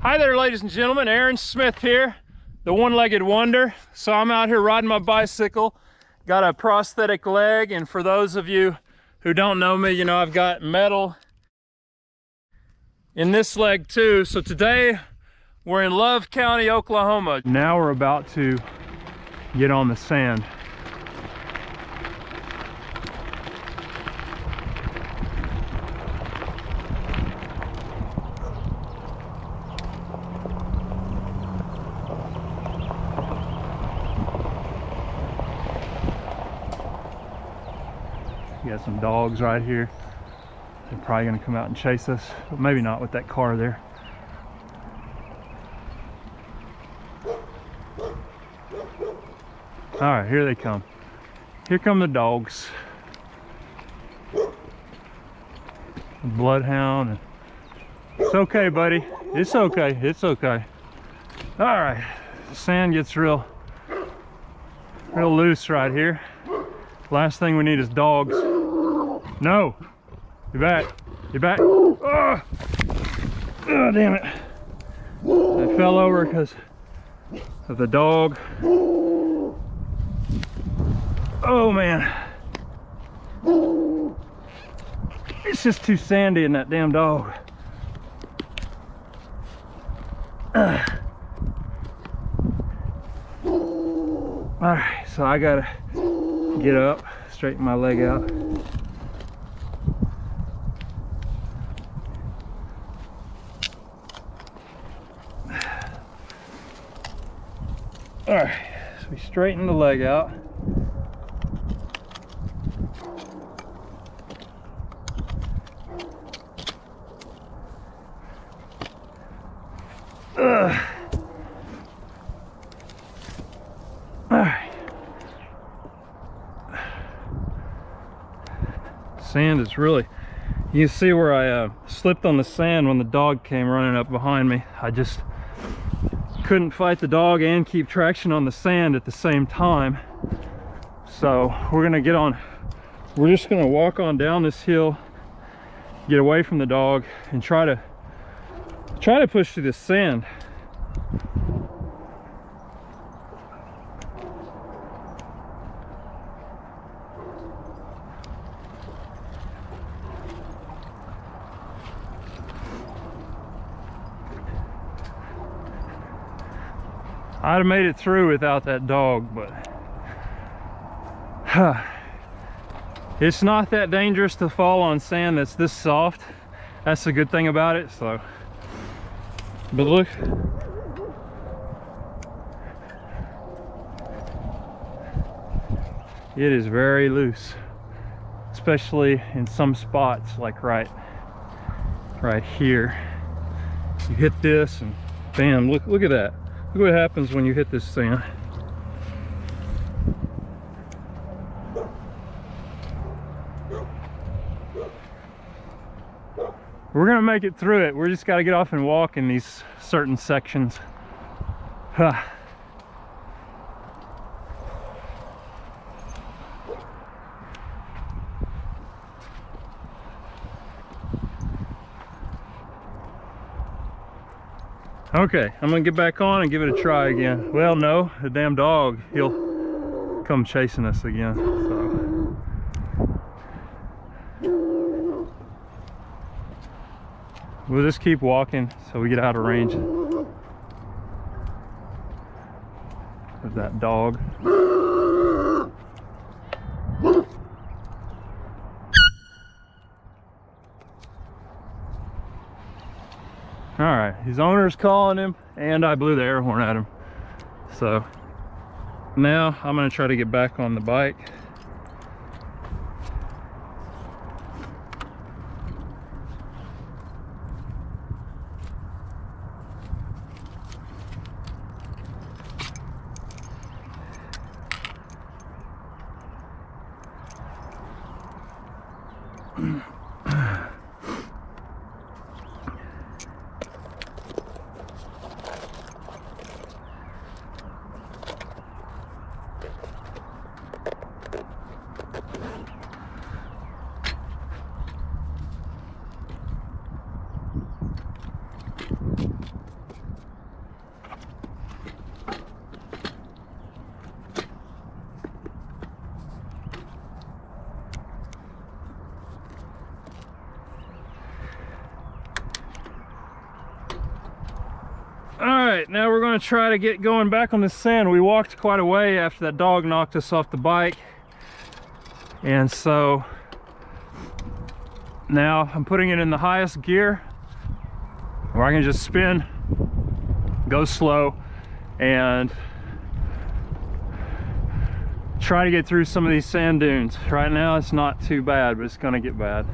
Hi there, ladies and gentlemen. Aaron Smith here, the one-legged wonder. So I'm out here riding my bicycle. Got a prosthetic leg, and for those of you who don't know me, you know I've got metal in this leg too. So today we're in Love County, Oklahoma. Now we're about to get on the sand. We got some dogs right here. They're probably gonna come out and chase us, but maybe not with that car there. All right, here they come. Here come the dogs. Bloodhound. It's okay, buddy. It's okay. It's okay. All right, the sand gets real loose right here. Last thing we need is dogs. No, you're back. You're back. Oh, damn it! I fell over because of the dog. Oh man, it's just too sandy in that damn dog. All right, so I gotta get up, straighten my leg out. All right, so we straighten the leg out. All right. Sand is really, you can see where I slipped on the sand when the dog came running up behind me. I just couldn't fight the dog and keep traction on the sand at the same time. So we're gonna get on, we're just gonna walk on down this hill, get away from the dog, and try to push through this sand. I'd have made it through without that dog, but it's not that dangerous to fall on sand that's this soft. That's the good thing about it. So, but look, it is very loose, especially in some spots, like right here. You hit this and bam, look at that. Look what happens when you hit this sand. We're gonna make it through it. We just gotta get off and walk in these certain sections. Okay, I'm gonna get back on and give it a try again. Well, no, the damn dog, he'll come chasing us again, so. We'll just keep walking so we get out of range of that dog. All right, his owner's calling him, and I blew the air horn at him. So now I'm gonna try to get back on the bike. All right, now we're going to try to get going back on the sand. We walked quite a way after that dog knocked us off the bike, and so now I'm putting it in the highest gear where I can just spin, go slow, and try to get through some of these sand dunes. Right now it's not too bad, but it's going to get bad.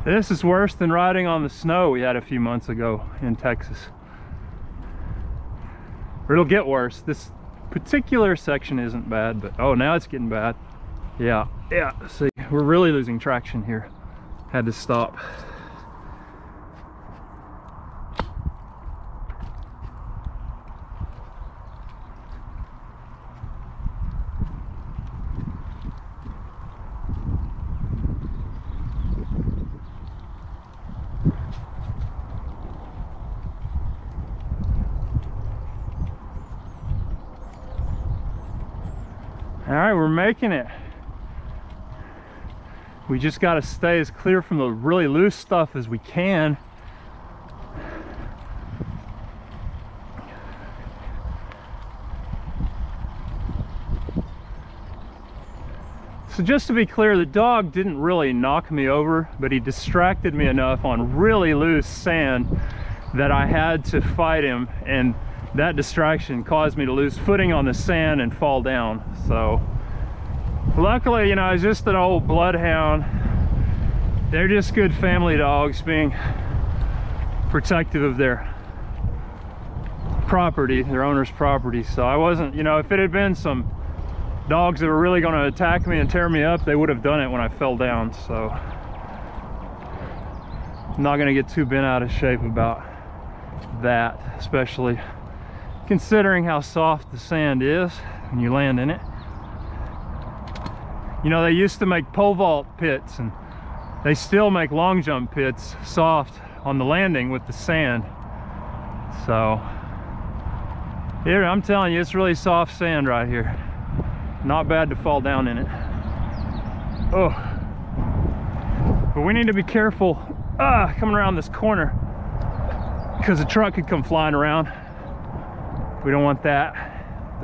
This is worse than riding on the snow we had a few months ago in Texas. Or it'll get worse. This particular section isn't bad, but oh, now it's getting bad. Yeah, see, we're really losing traction here. Had to stop. All right, we're making it. We just got to stay as clear from the really loose stuff as we can. So just to be clear, the dog didn't really knock me over, but he distracted me enough on really loose sand that I had to fight him, and that distraction caused me to lose footing on the sand and fall down. So luckily, you know, it's just an old bloodhound. They're just good family dogs, being protective of their property, their owner's property. So I wasn't, you know, if it had been some dogs that were really going to attack me and tear me up, they would have done it when I fell down. So I'm not going to get too bent out of shape about that, especially considering how soft the sand is when you land in it. You know, they used to make pole vault pits, and they still make long jump pits soft on the landing with the sand. So here, I'm telling you, it's really soft sand right here. Not bad to fall down in it. Oh, but we need to be careful coming around this corner, because a truck could come flying around. We don't want that.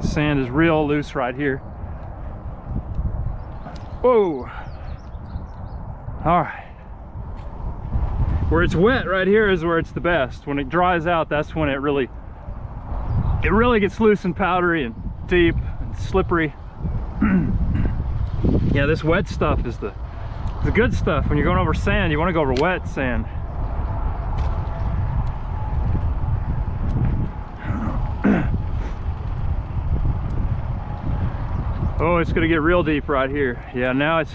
The sand is real loose right here. Whoa. All right. Where it's wet right here is where it's the best. When it dries out, that's when it really gets loose and powdery and deep and slippery. Yeah, this wet stuff is the good stuff. When you're going over sand, you want to go over wet sand. Oh, it's gonna get real deep right here. Yeah, now it's,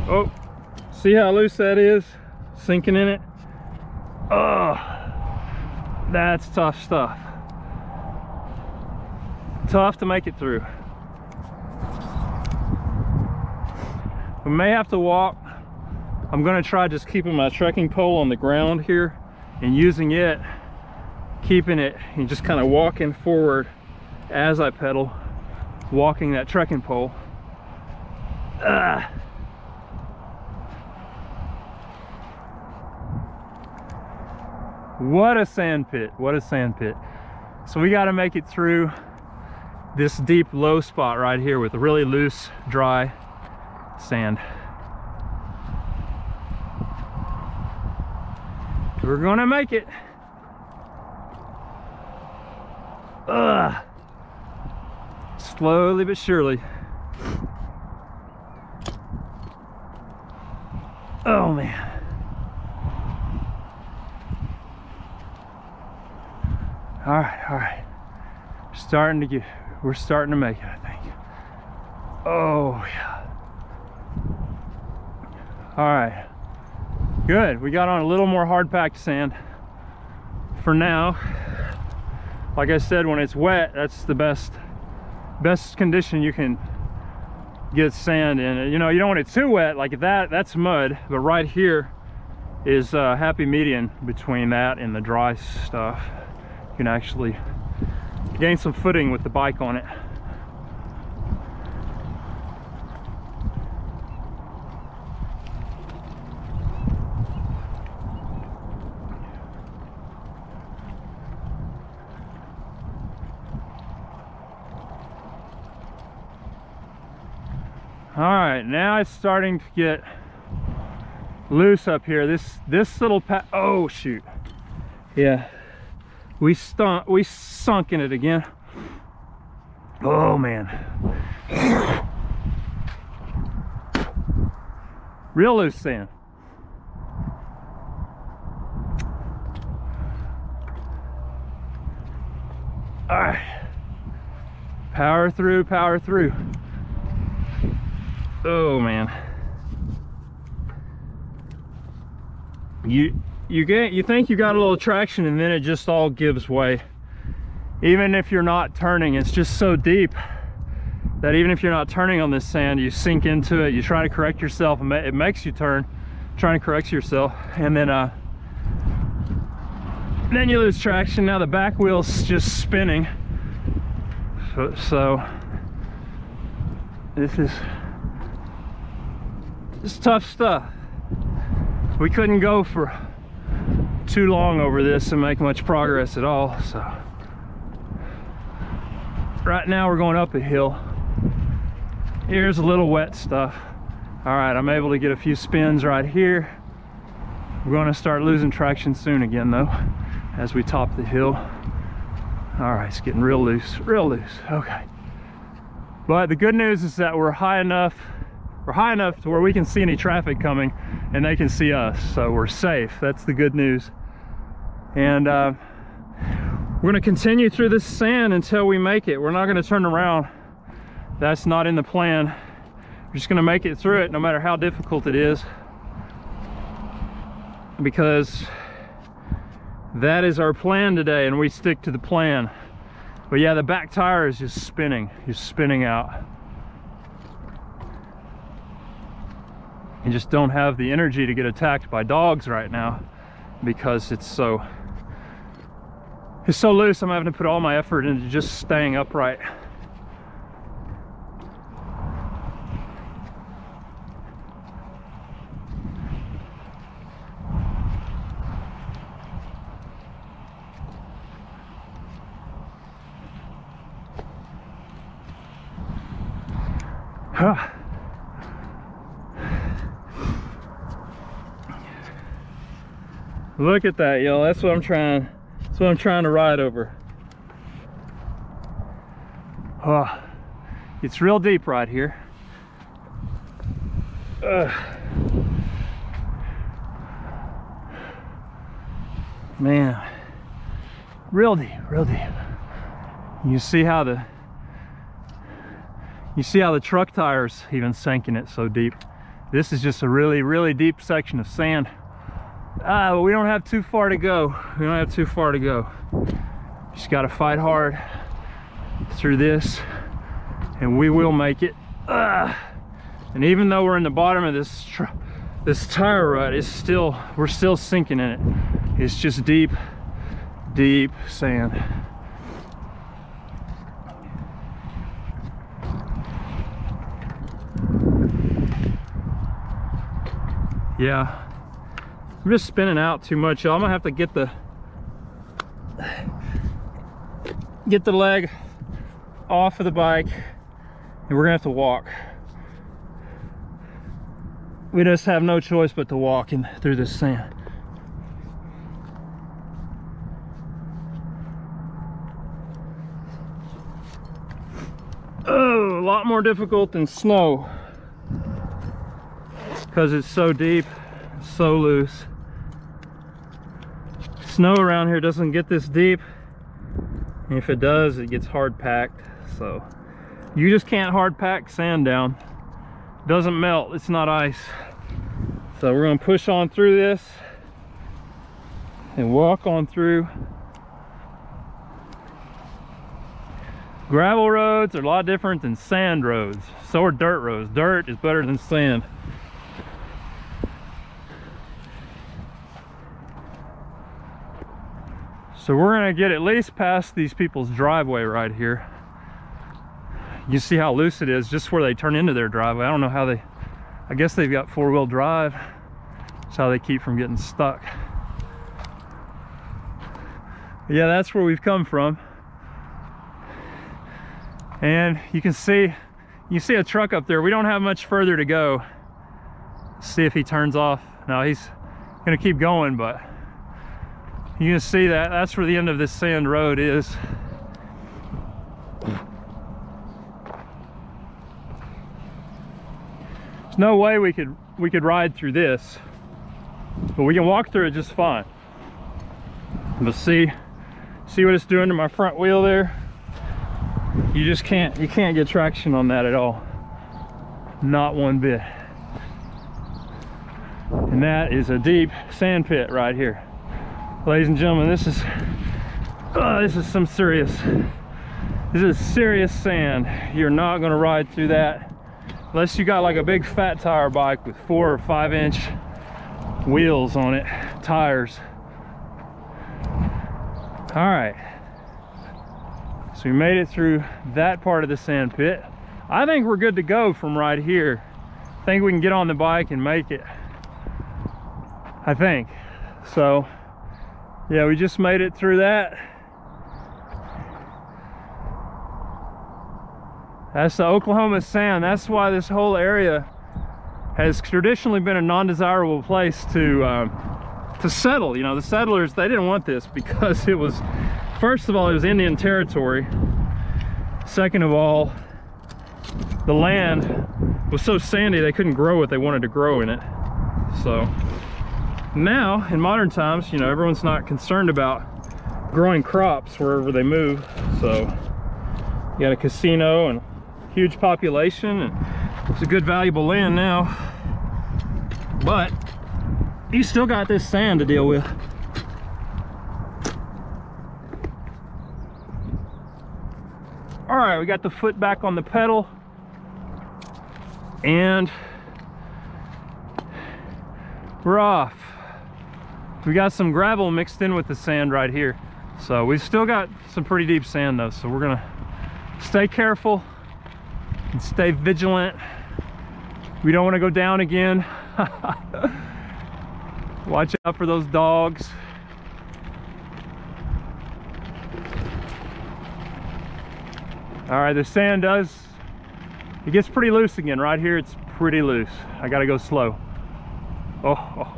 oh, see how loose that is? Sinking in it. Oh, that's tough stuff. Tough to make it through. We may have to walk. I'm gonna try just keeping my trekking pole on the ground here and using it, keeping it, and just kind of walking forward as I pedal, walking that trekking pole. What a sand pit, what a sand pit. So we got to make it through this deep low spot right here with a really loose, dry sand. We're gonna make it. Slowly but surely. Oh man. All right. We're starting to make it, I think. Oh yeah. All right. Good. We got on a little more hard packed sand for now. Like I said, when it's wet, that's the best condition you can get sand in. You know, you don't want it too wet like that. That's mud, but right here is a happy median between that and the dry stuff. You can actually gain some footing with the bike on it. All right, now it's starting to get loose up here. This little oh shoot, yeah, we sunk in it again. Oh man, real loose sand. All right, power through, power through. Oh man, you think you got a little traction and then it just all gives way. Even if you're not turning, it's just so deep that even if you're not turning on this sand, you sink into it, you try to correct yourself, and it makes you turn, trying to correct yourself, and then you lose traction. Now the back wheel's just spinning. So this is tough stuff. We couldn't go for too long over this and make much progress at all. So right now we're going up a hill. Here's a little wet stuff. All right, I'm able to get a few spins right here. We're going to start losing traction soon again though, as we top the hill. All right, it's getting real loose, real loose. Okay, but the good news is that we're high enough to where we can see any traffic coming and they can see us, so we're safe. That's the good news. And we're going to continue through this sand until we make it. We're not going to turn around. That's not in the plan. We're just going to make it through it no matter how difficult it is, because that is our plan today and we stick to the plan. But yeah, the back tire is just spinning. You're spinning out. You just don't have the energy to get attacked by dogs right now because it's so loose. I'm having to put all my effort into just staying upright. Huh. Look at that, y'all. That's what I'm trying to ride over. Oh, it's real deep right here. Man, real deep, real deep. You see how the truck tires even sank in it so deep. This is just a really, really deep section of sand. But we don't have too far to go. We don't have too far to go. Just got to fight hard through this, and we will make it. And even though we're in the bottom of this tire rut, we're still sinking in it. It's just deep, deep sand. Yeah. I'm just spinning out too much. I'm gonna have to get the leg off of the bike, and we're gonna have to walk. We just have no choice but to walk through this sand. Oh, a lot more difficult than snow because it's so deep, so loose. Snow around here doesn't get this deep, and if it does, it gets hard packed. So you just can't hard pack sand down. It doesn't melt, it's not ice. So we're going to push on through this and walk on through. Gravel roads are a lot different than sand roads. So are dirt roads. Dirt is better than sand. So we're gonna get at least past these people's driveway right here. You see how loose it is just where they turn into their driveway. I don't know how I guess they've got four-wheel drive. That's how they keep from getting stuck. But yeah, that's where we've come from. And you can see You see a truck up there. We don't have much further to go. See if he turns off. No, he's gonna keep going, but you can see that that's where the end of this sand road is. There's no way we could ride through this, but we can walk through it just fine. But see what it's doing to my front wheel there? You can't get traction on that at all. Not one bit. And that is a deep sand pit right here. Ladies and gentlemen, this is some serious, this is serious sand. You're not gonna ride through that unless you got like a big fat tire bike with 4 or 5 inch wheels on it, tires. All right, so we made it through that part of the sand pit. I think we're good to go from right here. I think we can get on the bike and make it, I think. So yeah, we just made it through that. That's the Oklahoma sand. That's why this whole area has traditionally been a non-desirable place to settle. You know, the settlers, they didn't want this because it was, first of all, it was Indian territory. Second of all, the land was so sandy they couldn't grow what they wanted to grow in it. So now in modern times, you know, everyone's not concerned about growing crops wherever they move. So you got a casino and huge population, and it's a good valuable land now, but you still got this sand to deal with. All right, we got the foot back on the pedal, and we're off. We got some gravel mixed in with the sand right here, so we've still got some pretty deep sand though, so we're gonna stay careful and stay vigilant. We don't want to go down again. Watch out for those dogs. All right, the sand it gets pretty loose again. Right here, it's pretty loose. I gotta go slow. Oh.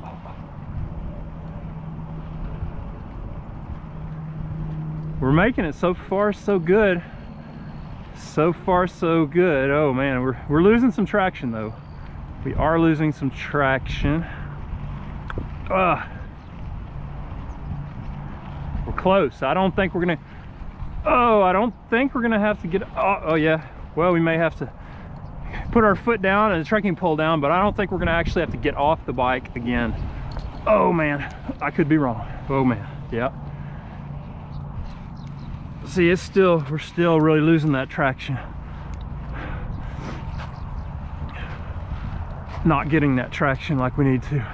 We're making it. So far so good. So far so good. Oh man, we're losing some traction though. We are losing some traction. We're close. I don't think we're gonna have to get, oh yeah, well, we may have to put our foot down and the trekking pole down, but I don't think we're gonna actually have to get off the bike again. Oh man, I could be wrong. Oh man, yeah. See, we're still really losing that traction. Not getting that traction like we need to.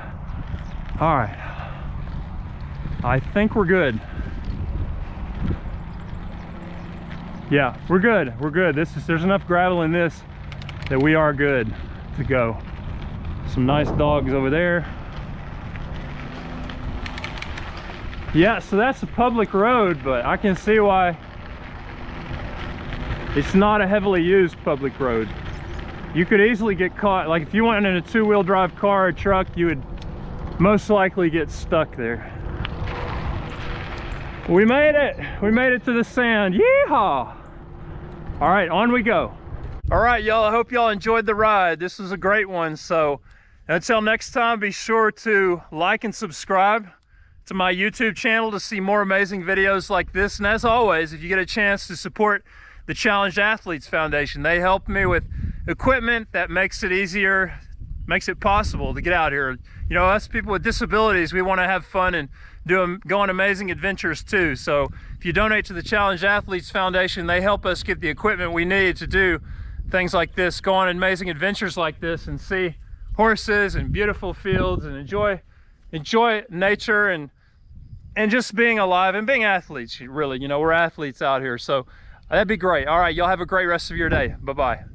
All right, I think we're good. Yeah, we're good. We're good. There's enough gravel in this that we are good to go. Some nice dogs over there. Yeah, so that's a public road, but I can see why it's not a heavily used public road. You could easily get caught, like if you went in a 2-wheel drive car or truck, you would most likely get stuck there. We made it. We made it to the sand. Yeehaw! All right, on we go. All right, y'all, I hope y'all enjoyed the ride. This was a great one. So until next time, be sure to like and subscribe to my YouTube channel to see more amazing videos like this. And as always, if you get a chance to support the Challenged Athletes Foundation, they help me with equipment that makes it easier, makes it possible to get out here. You know, us people with disabilities, we want to have fun and go on amazing adventures too. So if you donate to the Challenged Athletes Foundation, they help us get the equipment we need to do things like this, go on amazing adventures like this, and see horses and beautiful fields and enjoy nature and just being alive and being athletes. Really, you know, we're athletes out here, so that'd be great. All right, y'all have a great rest of your day. Bye-bye.